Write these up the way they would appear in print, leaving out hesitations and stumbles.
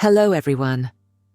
Hello everyone.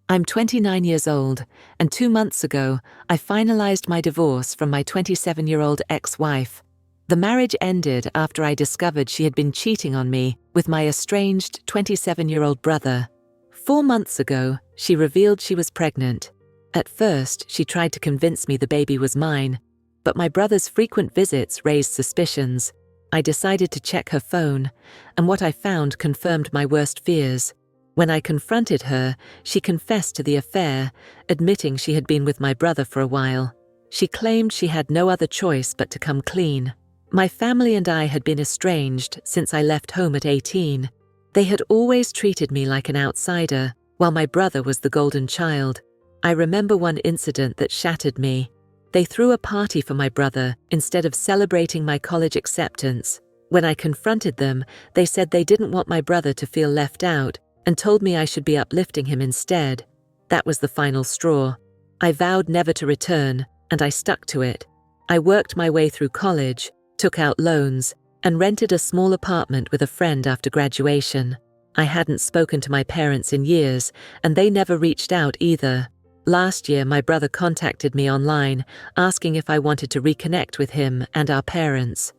I'm 29 years old, and 2 months ago, I finalized my divorce from my 27-year-old ex-wife. The marriage ended after I discovered she had been cheating on me with my estranged 27-year-old brother. 4 months ago, she revealed she was pregnant. At first, she tried to convince me the baby was mine, but my brother's frequent visits raised suspicions. I decided to check her phone, and what I found confirmed my worst fears. When I confronted her, she confessed to the affair, admitting she had been with my brother for a while. She claimed she had no other choice but to come clean. My family and I had been estranged since I left home at 18. They had always treated me like an outsider, while my brother was the golden child. I remember one incident that shattered me. They threw a party for my brother instead of celebrating my college acceptance. When I confronted them, they said they didn't want my brother to feel left out, and told me I should be uplifting him instead. That was the final straw. I vowed never to return, and I stuck to it. I worked my way through college, took out loans, and rented a small apartment with a friend after graduation. I hadn't spoken to my parents in years, and they never reached out either. Last year, my brother contacted me online, asking if I wanted to reconnect with him and our parents.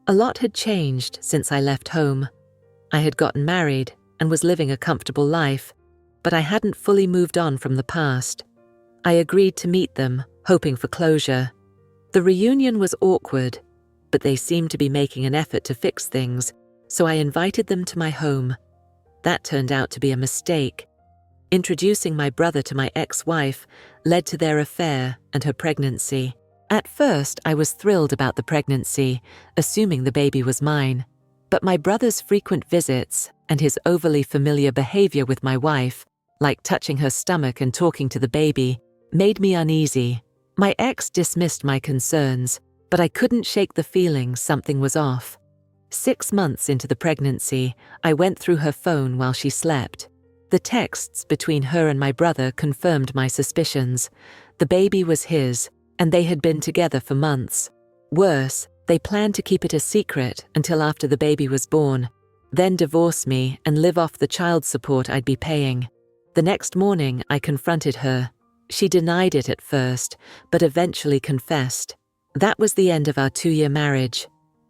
A lot had changed since I left home. I had gotten married and was living a comfortable life, but I hadn't fully moved on from the past. I agreed to meet them, hoping for closure. The reunion was awkward, but they seemed to be making an effort to fix things, so I invited them to my home. That turned out to be a mistake. Introducing my brother to my ex-wife led to their affair and her pregnancy. At first, I was thrilled about the pregnancy, assuming the baby was mine. But my brother's frequent visits and his overly familiar behavior with my wife, like touching her stomach and talking to the baby, made me uneasy. My ex dismissed my concerns, but I couldn't shake the feeling something was off. 6 months into the pregnancy, I went through her phone while she slept. The texts between her and my brother confirmed my suspicions. The baby was his, and they had been together for months. Worse, they planned to keep it a secret until after the baby was born, then divorce me and live off the child support I'd be paying. The next morning, I confronted her. She denied it at first, but eventually confessed. That was the end of our 2-year marriage.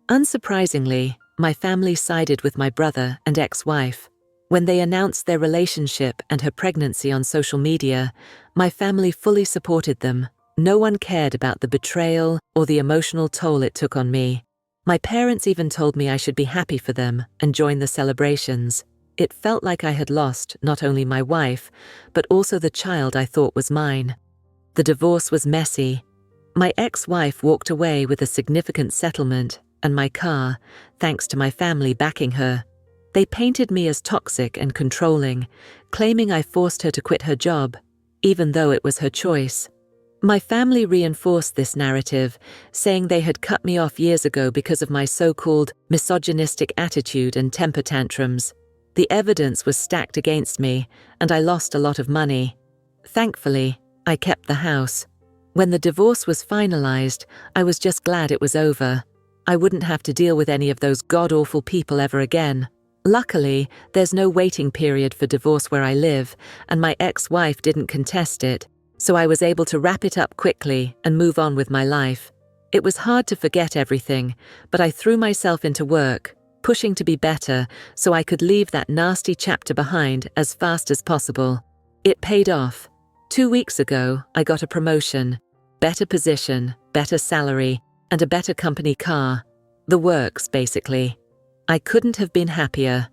Unsurprisingly, my family sided with my brother and ex-wife. When they announced their relationship and her pregnancy on social media, my family fully supported them. No one cared about the betrayal or the emotional toll it took on me. My parents even told me I should be happy for them and join the celebrations. It felt like I had lost not only my wife, but also the child I thought was mine. The divorce was messy. My ex-wife walked away with a significant settlement and my car, thanks to my family backing her. They painted me as toxic and controlling, claiming I forced her to quit her job, even though it was her choice. My family reinforced this narrative, saying they had cut me off years ago because of my so-called misogynistic attitude and temper tantrums. The evidence was stacked against me, and I lost a lot of money. Thankfully, I kept the house. When the divorce was finalized, I was just glad it was over. I wouldn't have to deal with any of those god-awful people ever again. Luckily, there's no waiting period for divorce where I live, and my ex-wife didn't contest it. So I was able to wrap it up quickly and move on with my life. It was hard to forget everything, but I threw myself into work, pushing to be better so I could leave that nasty chapter behind as fast as possible. It paid off. 2 weeks ago, I got a promotion, better position, better salary, and a better company car. The works, basically. I couldn't have been happier.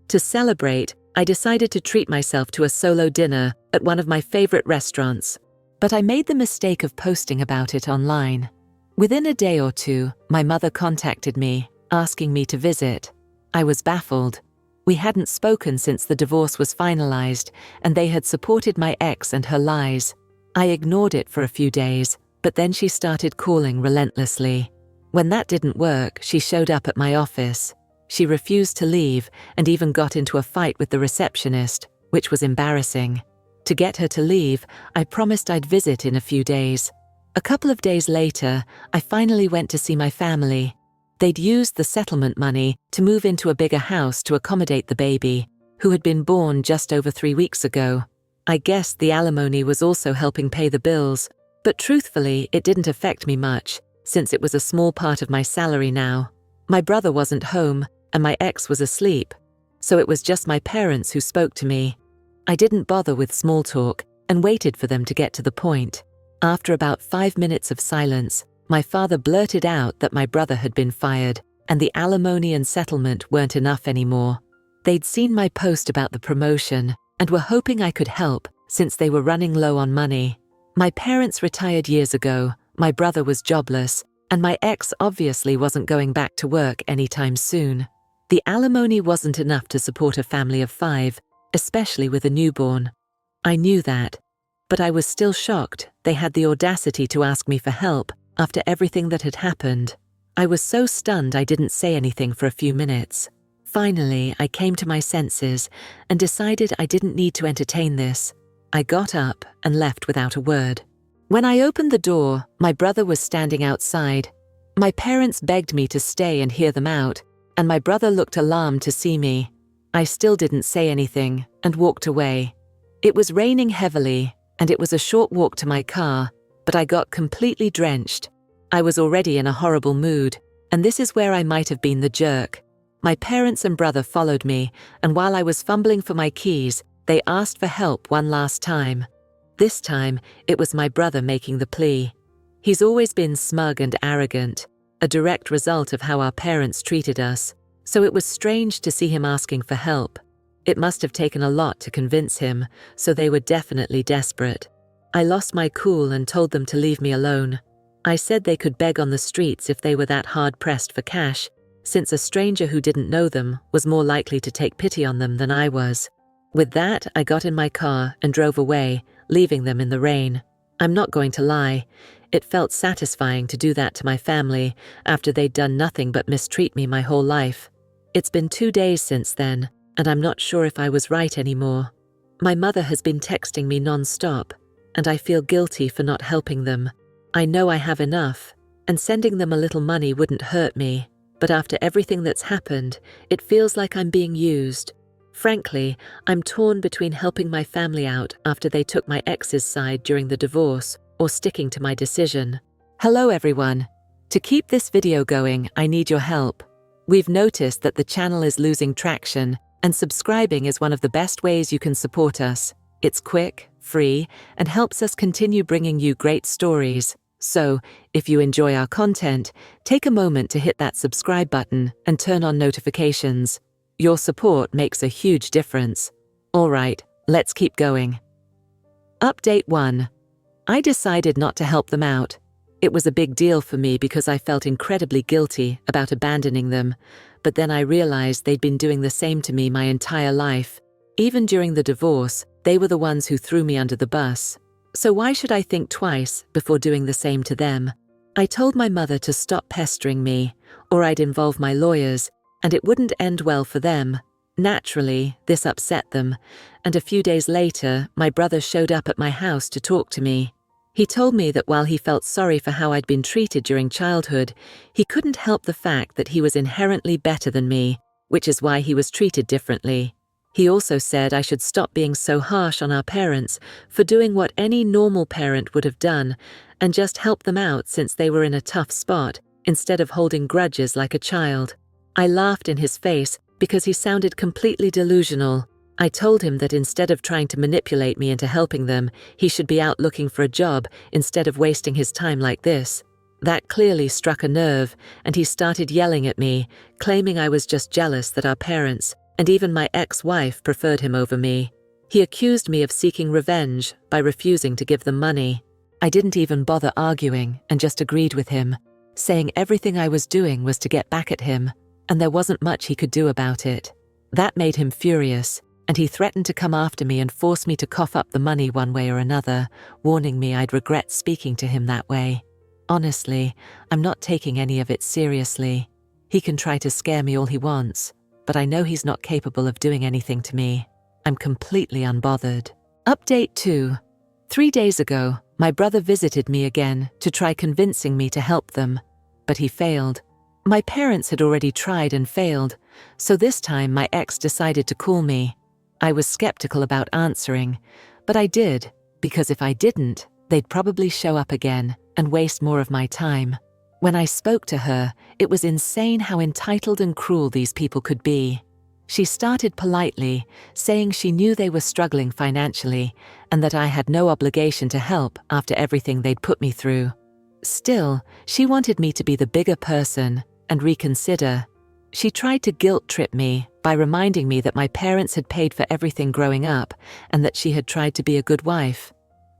To celebrate, I decided to treat myself to a solo dinner at one of my favorite restaurants, but I made the mistake of posting about it online. Within a day or two, my mother contacted me, asking me to visit. I was baffled. We hadn't spoken since the divorce was finalized, and they had supported my ex and her lies. I ignored it for a few days, but then she started calling relentlessly. When that didn't work, she showed up at my office. She refused to leave and even got into a fight with the receptionist, which was embarrassing. To get her to leave, I promised I'd visit in a few days. A couple of days later, I finally went to see my family. They'd used the settlement money to move into a bigger house to accommodate the baby. who had been born just over 3 weeks ago. I guessed the alimony was also helping pay the bills, but truthfully, it didn't affect me much, since it was a small part of my salary now. My brother wasn't home, and my ex was asleep, so it was just my parents who spoke to me. I didn't bother with small talk and waited for them to get to the point. After about 5 minutes of silence, my father blurted out that my brother had been fired, and the alimony and settlement weren't enough anymore. They'd seen my post about the promotion and were hoping I could help since they were running low on money. My parents retired years ago, my brother was jobless, and my ex obviously wasn't going back to work anytime soon. The alimony wasn't enough to support a family of 5, especially with a newborn. I knew that, but I was still shocked they had the audacity to ask me for help after everything that had happened. I was so stunned I didn't say anything for a few minutes. Finally, I came to my senses and decided I didn't need to entertain this. I got up and left without a word. When I opened the door, my brother was standing outside. My parents begged me to stay and hear them out, and my brother looked alarmed to see me. I still didn't say anything and walked away. It was raining heavily, and it was a short walk to my car, but I got completely drenched. I was already in a horrible mood, and this is where I might have been the jerk. My parents and brother followed me, and while I was fumbling for my keys, they asked for help one last time. This time, it was my brother making the plea. He's always been smug and arrogant, a direct result of how our parents treated us, so it was strange to see him asking for help. It must have taken a lot to convince him, so they were definitely desperate. I lost my cool and told them to leave me alone. I said they could beg on the streets if they were that hard-pressed for cash, since a stranger who didn't know them was more likely to take pity on them than I was. With that, I got in my car and drove away, leaving them in the rain. I'm not going to lie, it felt satisfying to do that to my family after they'd done nothing but mistreat me my whole life. It's been 2 days since then, and I'm not sure if I was right anymore. My mother has been texting me non-stop, and I feel guilty for not helping them. I know I have enough, and sending them a little money wouldn't hurt me, but after everything that's happened, it feels like I'm being used. Frankly, I'm torn between helping my family out after they took my ex's side during the divorce or sticking to my decision. Hello everyone. To keep this video going, I need your help. We've noticed that the channel is losing traction, and subscribing is one of the best ways you can support us. It's quick, free, and helps us continue bringing you great stories. So, if you enjoy our content, take a moment to hit that subscribe button and turn on notifications. Your support makes a huge difference. All right, let's keep going. Update 1. I decided not to help them out. It was a big deal for me because I felt incredibly guilty about abandoning them, but then I realized they'd been doing the same to me my entire life. Even during the divorce, they were the ones who threw me under the bus. So why should I think twice before doing the same to them? I told my mother to stop pestering me, or I'd involve my lawyers, and it wouldn't end well for them. Naturally, this upset them, and a few days later, my brother showed up at my house to talk to me. He told me that while he felt sorry for how I'd been treated during childhood, he couldn't help the fact that he was inherently better than me, which is why he was treated differently. He also said I should stop being so harsh on our parents for doing what any normal parent would have done and just help them out since they were in a tough spot, instead of holding grudges like a child. I laughed in his face because he sounded completely delusional. I told him that instead of trying to manipulate me into helping them, he should be out looking for a job instead of wasting his time like this. That clearly struck a nerve, and he started yelling at me, claiming I was just jealous that our parents, and even my ex-wife, preferred him over me. He accused me of seeking revenge by refusing to give them money. I didn't even bother arguing and just agreed with him, saying everything I was doing was to get back at him, and there wasn't much he could do about it. That made him furious, and he threatened to come after me and force me to cough up the money one way or another, warning me I'd regret speaking to him that way. Honestly, I'm not taking any of it seriously. He can try to scare me all he wants, but I know he's not capable of doing anything to me. I'm completely unbothered. Update 2. 3 days ago, my brother visited me again to try convincing me to help them, but he failed. My parents had already tried and failed, so this time my ex decided to call me. I was skeptical about answering, but I did, because if I didn't, they'd probably show up again and waste more of my time. When I spoke to her, it was insane how entitled and cruel these people could be. She started politely, saying she knew they were struggling financially and that I had no obligation to help after everything they'd put me through. Still, she wanted me to be the bigger person and reconsider. She tried to guilt-trip me by reminding me that my parents had paid for everything growing up and that she had tried to be a good wife.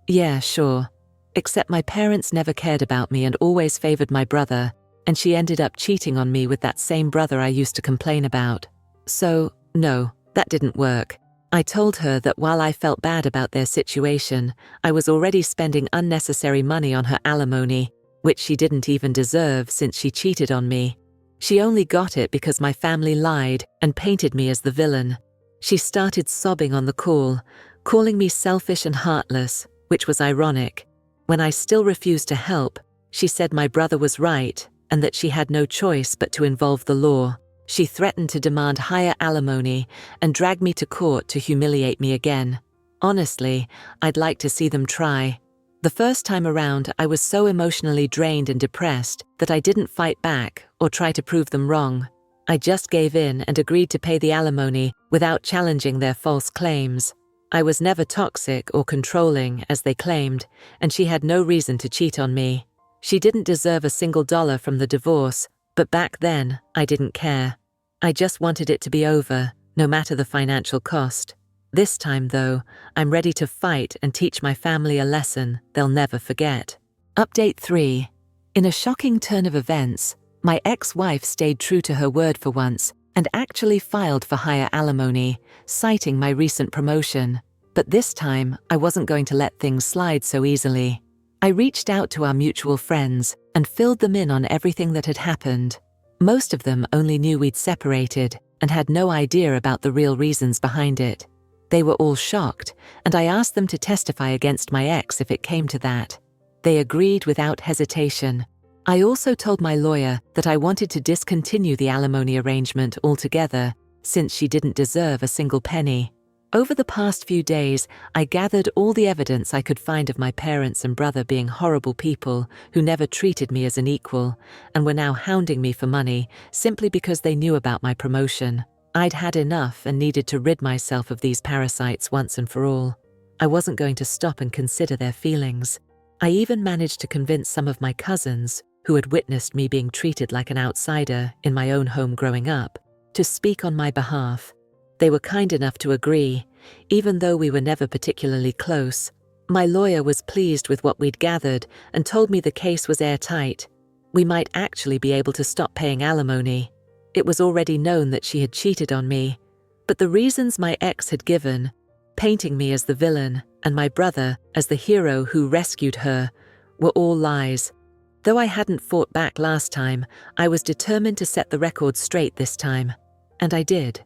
Yeah, sure. Except my parents never cared about me and always favored my brother, and she ended up cheating on me with that same brother I used to complain about. So, no, that didn't work. I told her that while I felt bad about their situation, I was already spending unnecessary money on her alimony, which she didn't even deserve since she cheated on me. She only got it because my family lied and painted me as the villain. She started sobbing on the call, calling me selfish and heartless, which was ironic. When I still refused to help, she said my brother was right and that she had no choice but to involve the law. She threatened to demand higher alimony and drag me to court to humiliate me again. Honestly, I'd like to see them try. The first time around, I was so emotionally drained and depressed that I didn't fight back or try to prove them wrong. I just gave in and agreed to pay the alimony without challenging their false claims. I was never toxic or controlling, as they claimed, and she had no reason to cheat on me. She didn't deserve a single dollar from the divorce, but back then, I didn't care. I just wanted it to be over, no matter the financial cost. This time, though, I'm ready to fight and teach my family a lesson they'll never forget. Update 3. In a shocking turn of events, my ex-wife stayed true to her word for once and actually filed for higher alimony, citing my recent promotion. But this time, I wasn't going to let things slide so easily. I reached out to our mutual friends and filled them in on everything that had happened. Most of them only knew we'd separated and had no idea about the real reasons behind it. They were all shocked, and I asked them to testify against my ex if it came to that. They agreed without hesitation. I also told my lawyer that I wanted to discontinue the alimony arrangement altogether, since she didn't deserve a single penny. Over the past few days, I gathered all the evidence I could find of my parents and brother being horrible people who never treated me as an equal and were now hounding me for money simply because they knew about my promotion. I'd had enough and needed to rid myself of these parasites once and for all. I wasn't going to stop and consider their feelings. I even managed to convince some of my cousins, who had witnessed me being treated like an outsider in my own home growing up, to speak on my behalf. They were kind enough to agree, even though we were never particularly close. My lawyer was pleased with what we'd gathered and told me the case was airtight. We might actually be able to stop paying alimony. It was already known that she had cheated on me, but the reasons my ex had given, painting me as the villain and my brother as the hero who rescued her, were all lies. Though I hadn't fought back last time, I was determined to set the record straight this time. And I did.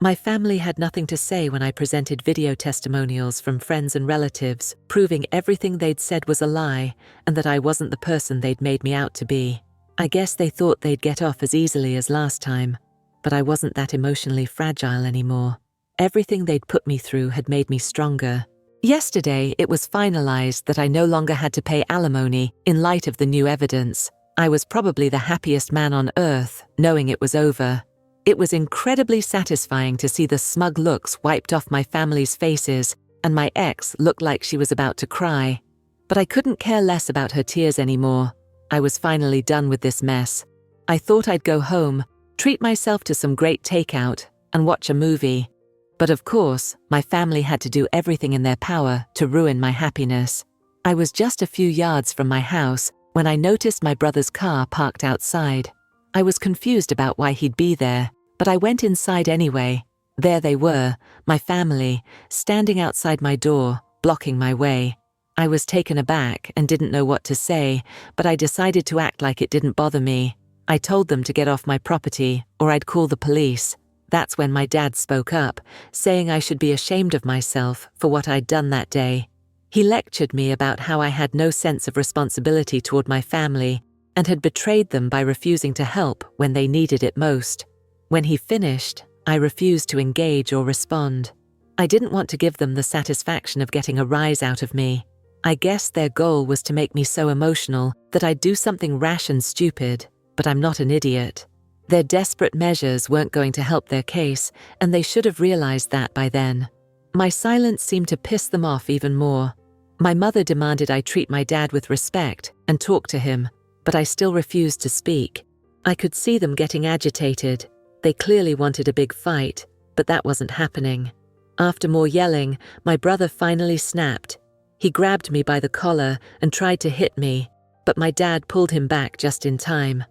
My family had nothing to say when I presented video testimonials from friends and relatives, proving everything they'd said was a lie and that I wasn't the person they'd made me out to be. I guess they thought they'd get off as easily as last time, but I wasn't that emotionally fragile anymore. Everything they'd put me through had made me stronger. Yesterday, it was finalized that I no longer had to pay alimony in light of the new evidence. I was probably the happiest man on earth, knowing it was over. It was incredibly satisfying to see the smug looks wiped off my family's faces, and my ex looked like she was about to cry. But I couldn't care less about her tears anymore. I was finally done with this mess. I thought I'd go home, treat myself to some great takeout, and watch a movie. But of course, my family had to do everything in their power to ruin my happiness. I was just a few yards from my house when I noticed my brother's car parked outside. I was confused about why he'd be there, but I went inside anyway. There they were, my family, standing outside my door, blocking my way. I was taken aback and didn't know what to say, but I decided to act like it didn't bother me. I told them to get off my property, or I'd call the police. That's when my dad spoke up, saying I should be ashamed of myself for what I'd done that day. He lectured me about how I had no sense of responsibility toward my family and had betrayed them by refusing to help when they needed it most. When he finished, I refused to engage or respond. I didn't want to give them the satisfaction of getting a rise out of me. I guess their goal was to make me so emotional that I'd do something rash and stupid, but I'm not an idiot. Their desperate measures weren't going to help their case, and they should have realized that by then. My silence seemed to piss them off even more. My mother demanded I treat my dad with respect and talk to him, but I still refused to speak. I could see them getting agitated. They clearly wanted a big fight, but that wasn't happening. After more yelling, my brother finally snapped. He grabbed me by the collar and tried to hit me, but my dad pulled him back just in time.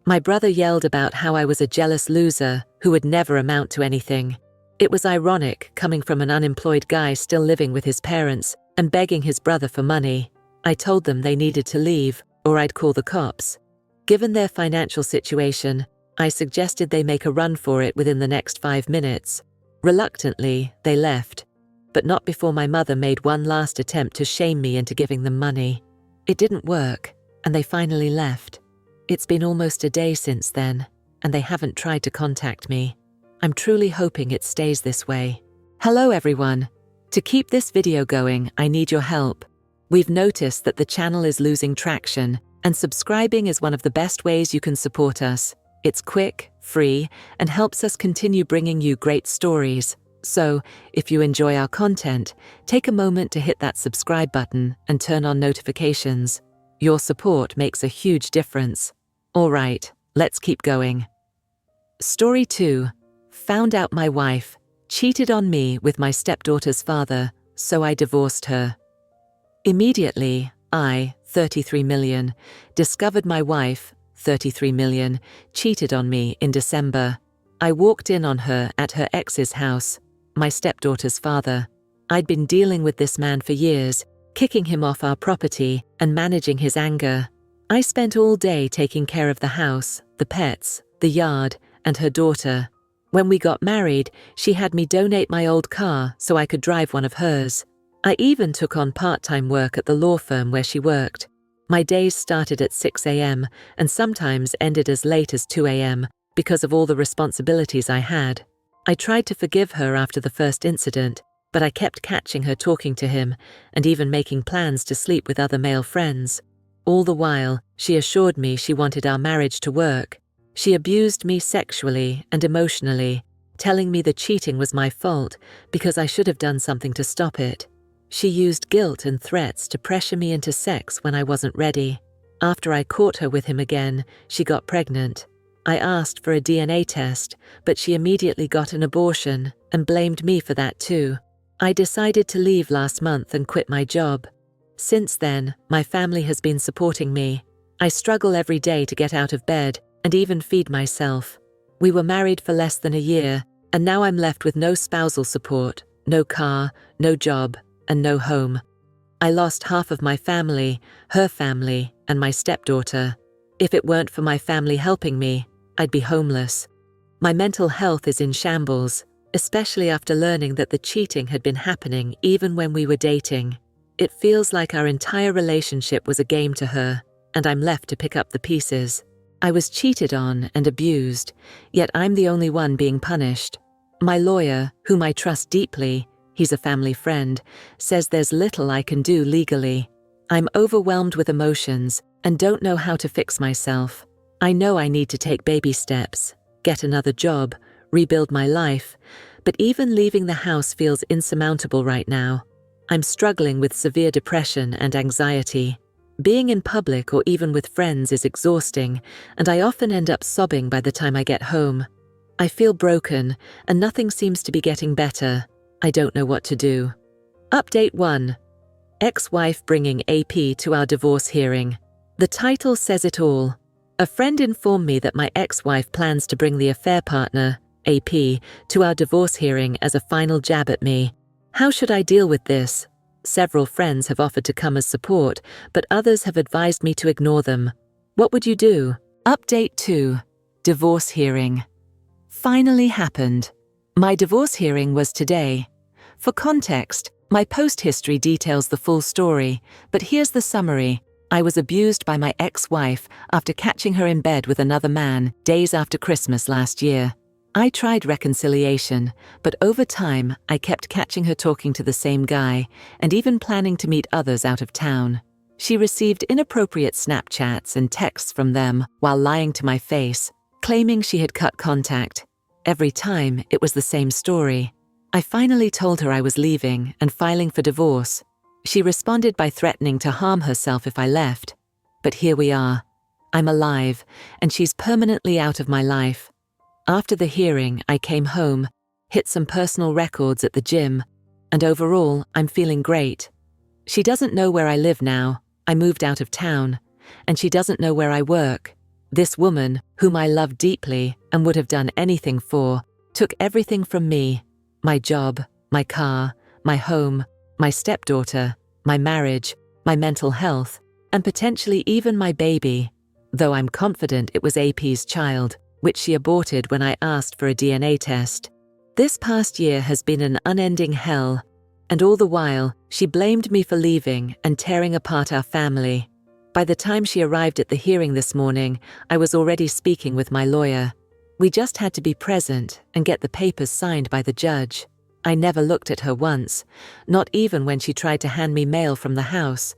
My brother yelled about how I was a jealous loser who would never amount to anything. It was ironic coming from an unemployed guy still living with his parents and begging his brother for money. I told them they needed to leave or I'd call the cops. Given their financial situation, I suggested they make a run for it within the next 5 minutes. Reluctantly, they left, but not before my mother made one last attempt to shame me into giving them money. It didn't work, and they finally left. It's been almost a day since then, and they haven't tried to contact me. I'm truly hoping it stays this way. Hello everyone. To keep this video going, I need your help. We've noticed that the channel is losing traction, and subscribing is one of the best ways you can support us. It's quick, free, and helps us continue bringing you great stories. So, if you enjoy our content, take a moment to hit that subscribe button and turn on notifications. Your support makes a huge difference. All right, let's keep going. Story 2. Found out my wife cheated on me with my stepdaughter's father, so I divorced her. Immediately, I, 33 million, discovered my wife, 33 million, cheated on me in December. I walked in on her at her ex's house, my stepdaughter's father. I'd been dealing with this man for years, kicking him off our property and managing his anger. I spent all day taking care of the house, the pets, the yard, and her daughter. When we got married, she had me donate my old car so I could drive one of hers. I even took on part-time work at the law firm where she worked. My days started at 6 a.m. and sometimes ended as late as 2 a.m. because of all the responsibilities I had. I tried to forgive her after the first incident, but I kept catching her talking to him and even making plans to sleep with other male friends. All the while, she assured me she wanted our marriage to work. She abused me sexually and emotionally, telling me the cheating was my fault because I should have done something to stop it. She used guilt and threats to pressure me into sex when I wasn't ready. After I caught her with him again, she got pregnant. I asked for a DNA test, but she immediately got an abortion and blamed me for that too. I decided to leave last month and quit my job. Since then, my family has been supporting me. I struggle every day to get out of bed and even feed myself. We were married for less than a year, and now I'm left with no spousal support, no car, no job, and no home. I lost half of my family, her family, and my stepdaughter. If it weren't for my family helping me, I'd be homeless. My mental health is in shambles, especially after learning that the cheating had been happening even when we were dating. It feels like our entire relationship was a game to her, and I'm left to pick up the pieces. I was cheated on and abused, yet I'm the only one being punished. My lawyer, whom I trust deeply, he's a family friend, says there's little I can do legally. I'm overwhelmed with emotions and don't know how to fix myself. I know I need to take baby steps, get another job, rebuild my life, but even leaving the house feels insurmountable right now. I'm struggling with severe depression and anxiety. Being in public or even with friends is exhausting, and I often end up sobbing by the time I get home. I feel broken, and nothing seems to be getting better. I don't know what to do. Update 1. Ex-wife bringing AP to our divorce hearing. The title says it all. A friend informed me that my ex-wife plans to bring the affair partner, AP, to our divorce hearing as a final jab at me. How should I deal with this? Several friends have offered to come as support, but others have advised me to ignore them. What would you do? Update 2. Divorce hearing. Finally happened. My divorce hearing was today. For context, my post history details the full story, but here's the summary. I was abused by my ex-wife after catching her in bed with another man days after Christmas last year. I tried reconciliation, but over time I kept catching her talking to the same guy and even planning to meet others out of town. She received inappropriate Snapchats and texts from them while lying to my face, claiming she had cut contact. Every time it was the same story. I finally told her I was leaving and filing for divorce. She responded by threatening to harm herself if I left. But here we are. I'm alive, and she's permanently out of my life. After the hearing, I came home, hit some personal records at the gym, and overall, I'm feeling great. She doesn't know where I live now. I moved out of town, and she doesn't know where I work. This woman, whom I love deeply and would have done anything for, took everything from me: my job, my car, my home, my stepdaughter, my marriage, my mental health, and potentially even my baby, though I'm confident it was AP's child, which she aborted when I asked for a DNA test. This past year has been an unending hell, and all the while, she blamed me for leaving and tearing apart our family. By the time she arrived at the hearing this morning, I was already speaking with my lawyer. We just had to be present and get the papers signed by the judge. I never looked at her once, not even when she tried to hand me mail from the house.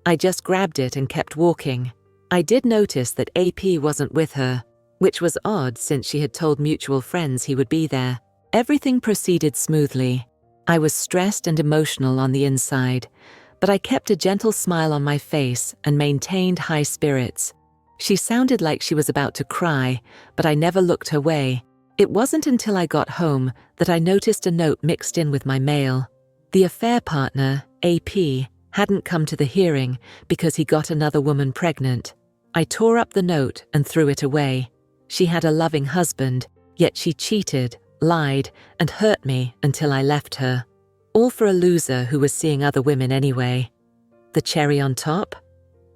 I just grabbed it and kept walking. I did notice that AP wasn't with her, which was odd since she had told mutual friends he would be there. Everything proceeded smoothly. I was stressed and emotional on the inside, but I kept a gentle smile on my face and maintained high spirits. She sounded like she was about to cry, but I never looked her way. It wasn't until I got home that I noticed a note mixed in with my mail. The affair partner, AP, hadn't come to the hearing because he got another woman pregnant. I tore up the note and threw it away. She had a loving husband, yet she cheated, lied, and hurt me until I left her. All for a loser who was seeing other women anyway. The cherry on top?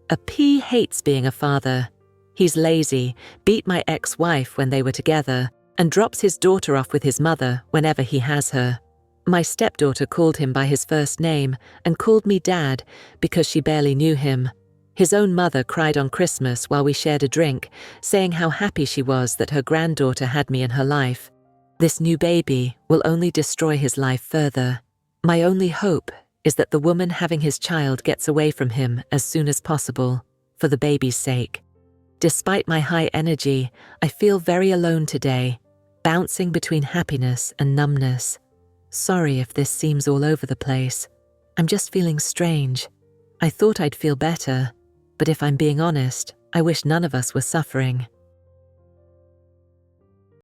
A P hates being a father. He's lazy, beat my ex-wife when they were together, and drops his daughter off with his mother whenever he has her. My stepdaughter called him by his first name and called me Dad because she barely knew him. His own mother cried on Christmas while we shared a drink, saying how happy she was that her granddaughter had me in her life. This new baby will only destroy his life further. My only hope is that the woman having his child gets away from him as soon as possible, for the baby's sake. Despite my high energy, I feel very alone today, bouncing between happiness and numbness. Sorry if this seems all over the place. I'm just feeling strange. I thought I'd feel better, but if I'm being honest, I wish none of us were suffering.